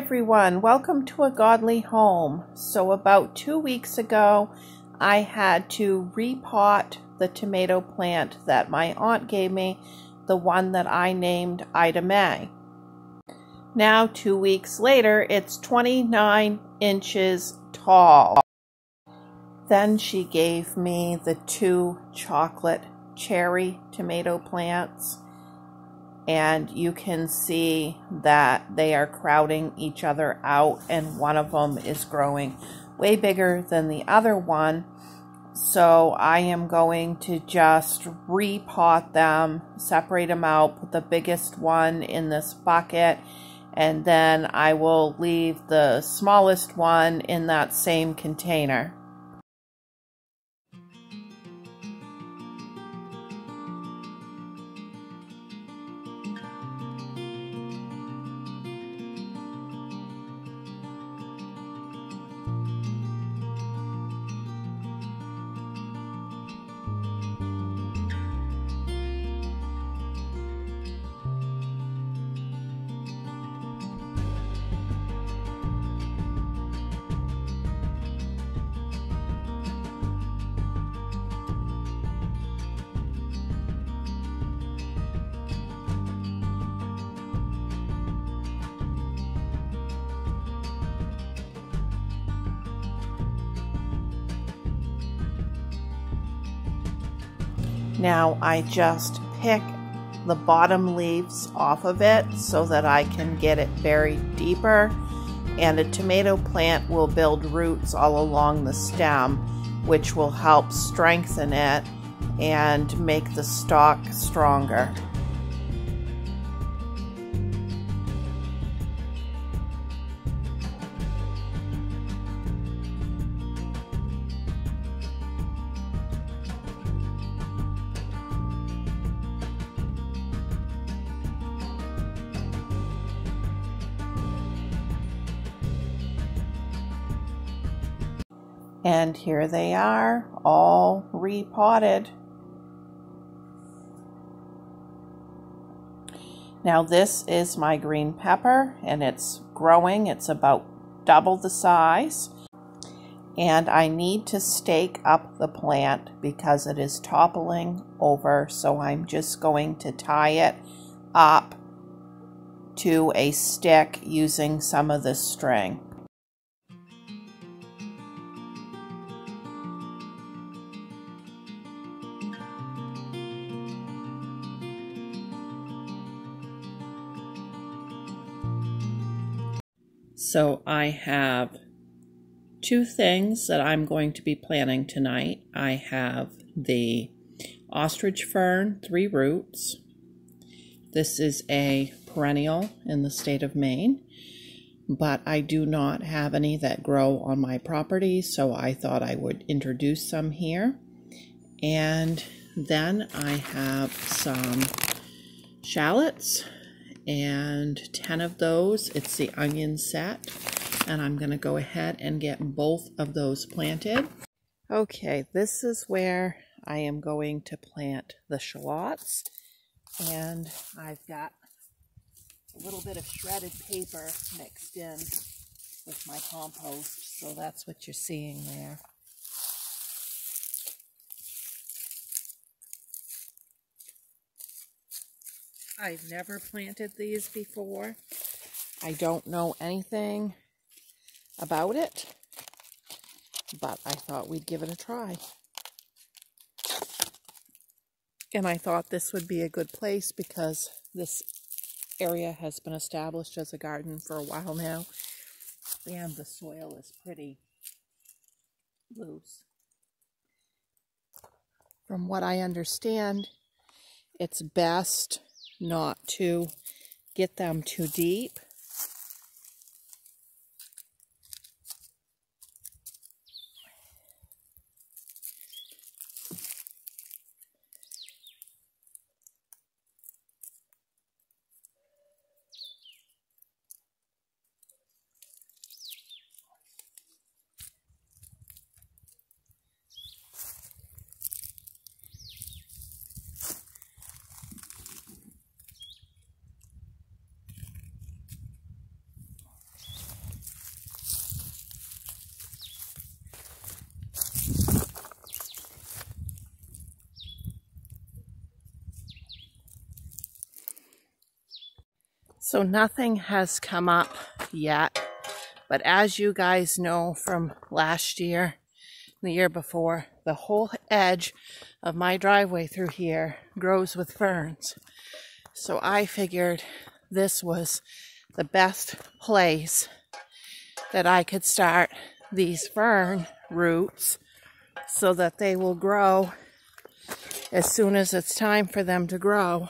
everyone, welcome to A Godly Home. So about 2 weeks ago, I had to repot the tomato plant that my aunt gave me, the one that I named Ida May. Now 2 weeks later, it's 29 inches tall. Then she gave me the 2 chocolate cherry tomato plants. And you can see that they are crowding each other out, and one of them is growing way bigger than the other one. So I am going to just repot them, separate them out, put the biggest one in this bucket, and then I will leave the smallest one in that same container. Now I just pick the bottom leaves off of it so that I can get it buried deeper, and a tomato plant will build roots all along the stem, which will help strengthen it and make the stalk stronger. And here they are, all repotted. Now this is my green pepper, and it's growing. It's about double the size. And I need to stake up the plant because it is toppling over, so I'm just going to tie it up to a stick using some of this string. So I have 2 things that I'm going to be planting tonight. I have the ostrich fern 3 roots. This is a perennial in the state of Maine, but I do not have any that grow on my property, so I thought I would introduce some here. And then I have some shallots, and 10 of those. It's the onion set, and I'm going to go ahead and get both of those planted. Okay, this is where I am going to plant the shallots, and I've got a little bit of shredded paper mixed in with my compost, so that's what you're seeing there. I've never planted these before. I don't know anything about it, but I thought we'd give it a try. And I thought this would be a good place because this area has been established as a garden for a while now, and the soil is pretty loose. From what I understand, it's best not to get them too deep. So nothing has come up yet, but as you guys know from last year, the year before, the whole edge of my driveway through here grows with ferns. So I figured this was the best place that I could start these fern roots so that they will grow as soon as it's time for them to grow.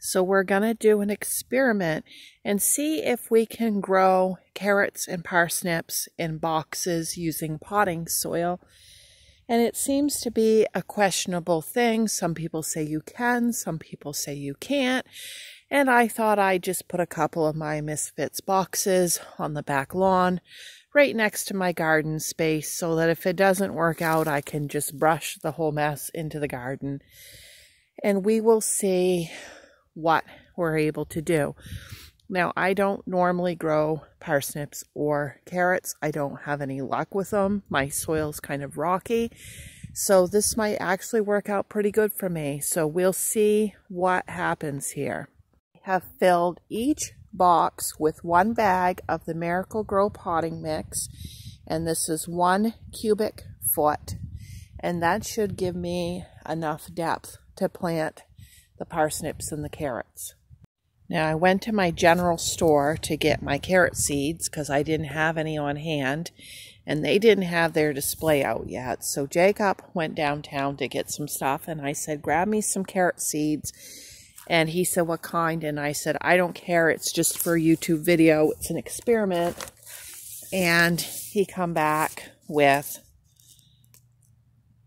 So we're going to do an experiment and see if we can grow carrots and parsnips in boxes using potting soil. And it seems to be a questionable thing. Some people say you can, some people say you can't. And I thought I'd just put a couple of my Misfits boxes on the back lawn right next to my garden space so that if it doesn't work out, I can just brush the whole mess into the garden. And we will see what we're able to do. Now, I don't normally grow parsnips or carrots. I don't have any luck with them. My soil's kind of rocky. So this might actually work out pretty good for me. So we'll see what happens here. I have filled each box with 1 bag of the Miracle-Gro potting mix. And this is 1 cubic foot. And that should give me enough depth to plant the parsnips and the carrots. Now I went to my general store to get my carrot seeds because I didn't have any on hand and they didn't have their display out yet. So Jacob went downtown to get some stuff and I said, grab me some carrot seeds. And he said, what kind? And I said, I don't care. It's just for a YouTube video. It's an experiment. And he come back with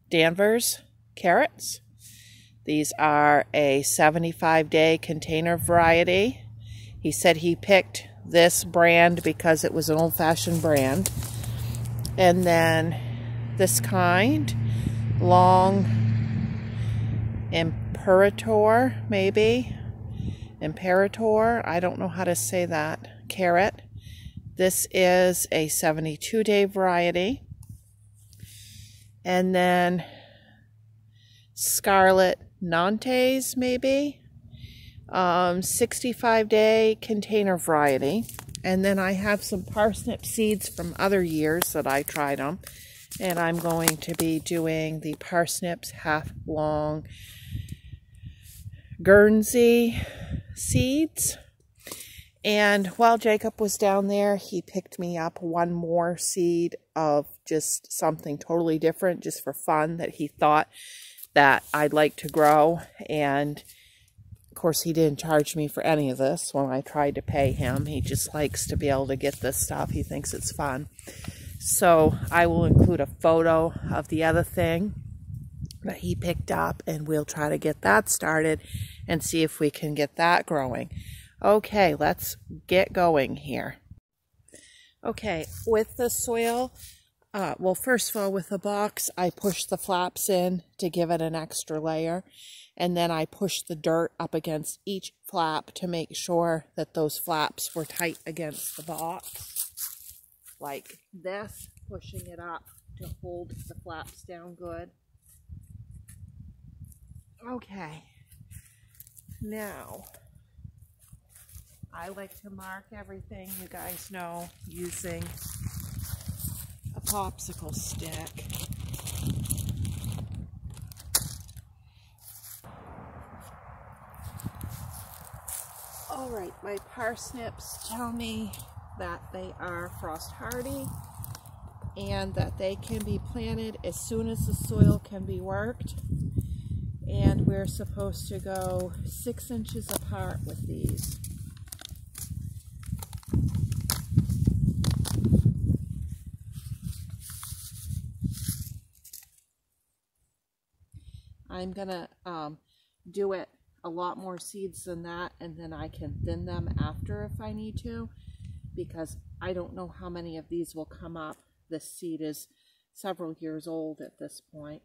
Danvers carrots. These are a 75-day container variety. He said he picked this brand because it was an old-fashioned brand. And then this kind, long, Imperator, maybe. Imperator, I don't know how to say that. Carrot. This is a 72-day variety. And then Scarlet Nantes, maybe. 65-day container variety. And then I have some parsnip seeds from other years that I tried them. And I'm going to be doing the parsnips half long Guernsey seeds. And while Jacob was down there, he picked me up one more seed of just something totally different, just for fun, that he thought that I'd like to grow. And of course, he didn't charge me for any of this when I tried to pay him. He just likes to be able to get this stuff. He thinks it's fun. So I will include a photo of the other thing that he picked up, and we'll try to get that started and see if we can get that growing. Okay, let's get going here. Okay, with the soil, well, first of all, with the box, I pushed the flaps in to give it an extra layer. And then I pushed the dirt up against each flap to make sure that those flaps were tight against the box. Like this, pushing it up to hold the flaps down good. Okay. Now, I like to mark everything, you guys know, using a popsicle stick. Alright, my parsnips tell me that they are frost hardy and that they can be planted as soon as the soil can be worked. And we're supposed to go 6 inches apart with these. I'm gonna do it a lot more seeds than that, and then I can thin them after if I need to, because I don't know how many of these will come up. This seed is several years old at this point.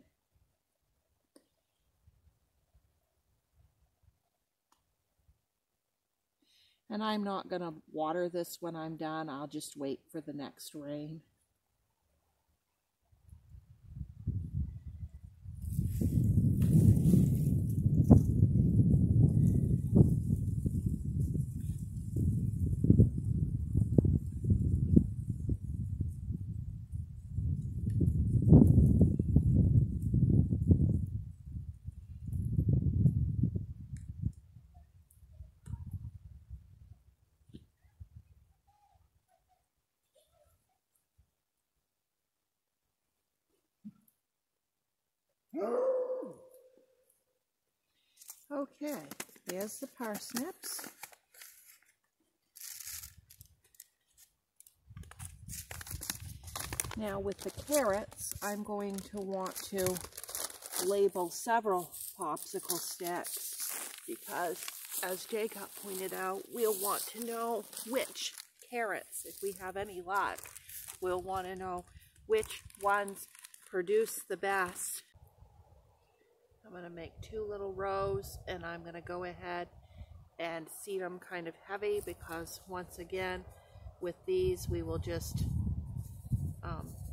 And I'm not going to water this when I'm done. I'll just wait for the next rain. Okay, there's the parsnips. Now with the carrots, I'm going to want to label several popsicle sticks because, as Jacob pointed out, we'll want to know which carrots, if we have any luck, we'll want to know which ones produce the best. I'm going to make 2 little rows, and I'm going to go ahead and seed them kind of heavy because, once again, with these we will just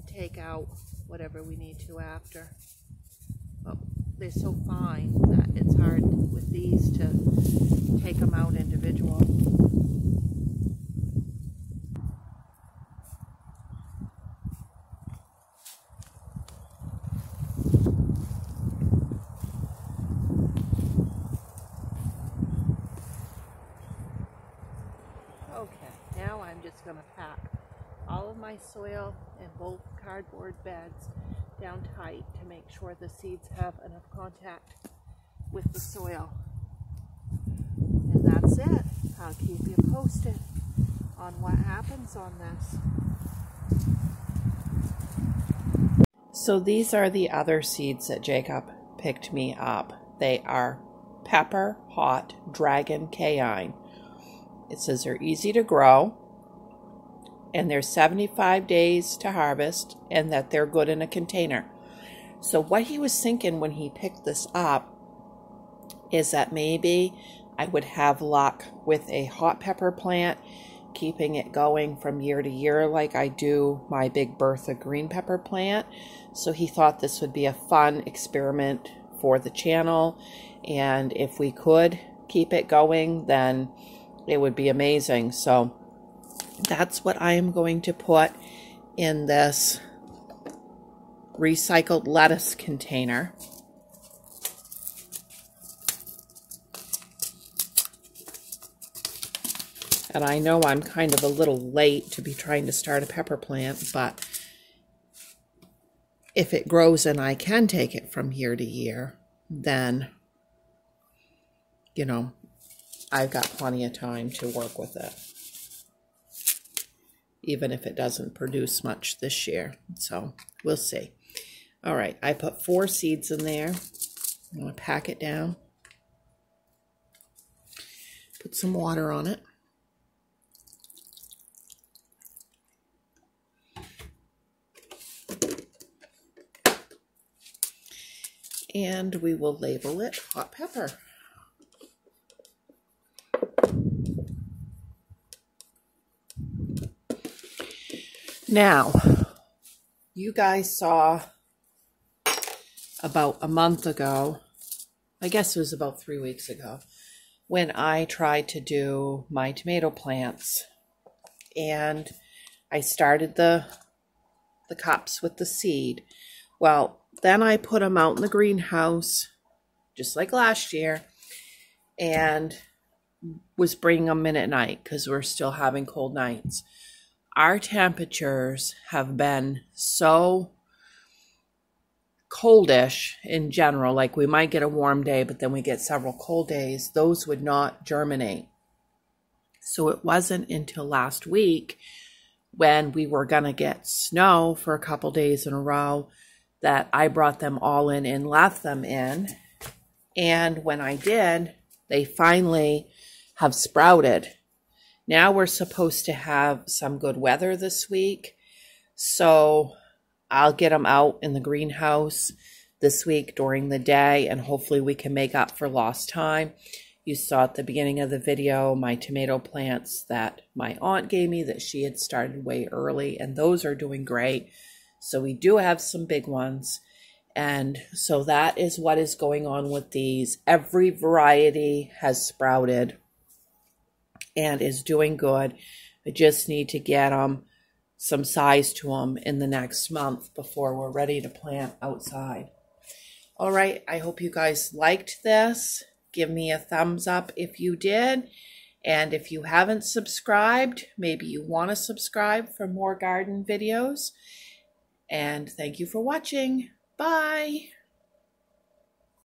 take out whatever we need to after. But they're so fine that it's hard with these to take them out individual. Okay, now I'm just going to pack all of my soil in both cardboard beds down tight to make sure the seeds have enough contact with the soil. And that's it. I'll keep you posted on what happens on this. So these are the other seeds that Jacob picked me up. They are Pepper Hot Dragon Cayenne. It says they're easy to grow, and they're 75 days to harvest, and that they're good in a container. So what he was thinking when he picked this up is that maybe I would have luck with a hot pepper plant, keeping it going from year to year like I do my Big Bertha green pepper plant. So he thought this would be a fun experiment for the channel, and if we could keep it going, then it would be amazing. So that's what I am going to put in this recycled lettuce container. And I know I'm kind of a little late to be trying to start a pepper plant, but if it grows and I can take it from year to year, then, you know, I've got plenty of time to work with it, even if it doesn't produce much this year. So we'll see. All right, I put 4 seeds in there. I'm going to pack it down. Put some water on it. And we will label it hot pepper. Now, you guys saw about a month ago, I guess it was about 3 weeks ago, when I tried to do my tomato plants. And I started the cups with the seed. Well, then I put them out in the greenhouse, just like last year, and was bringing them in at night because we're still having cold nights. Our temperatures have been so coldish in general, like we might get a warm day, but then we get several cold days. Those would not germinate. So it wasn't until last week when we were going to get snow for a couple days in a row that I brought them all in and left them in. And when I did, they finally have sprouted. Now we're supposed to have some good weather this week, so I'll get them out in the greenhouse this week during the day, and hopefully we can make up for lost time. You saw at the beginning of the video my tomato plants that my aunt gave me that she had started way early, and those are doing great. So we do have some big ones, and so that is what is going on with these. Every variety has sprouted and is doing good. I just need to get them some size to them in the next month before we're ready to plant outside. All right, I hope you guys liked this. Give me a thumbs up if you did. And if you haven't subscribed, maybe you want to subscribe for more garden videos. And thank you for watching. Bye.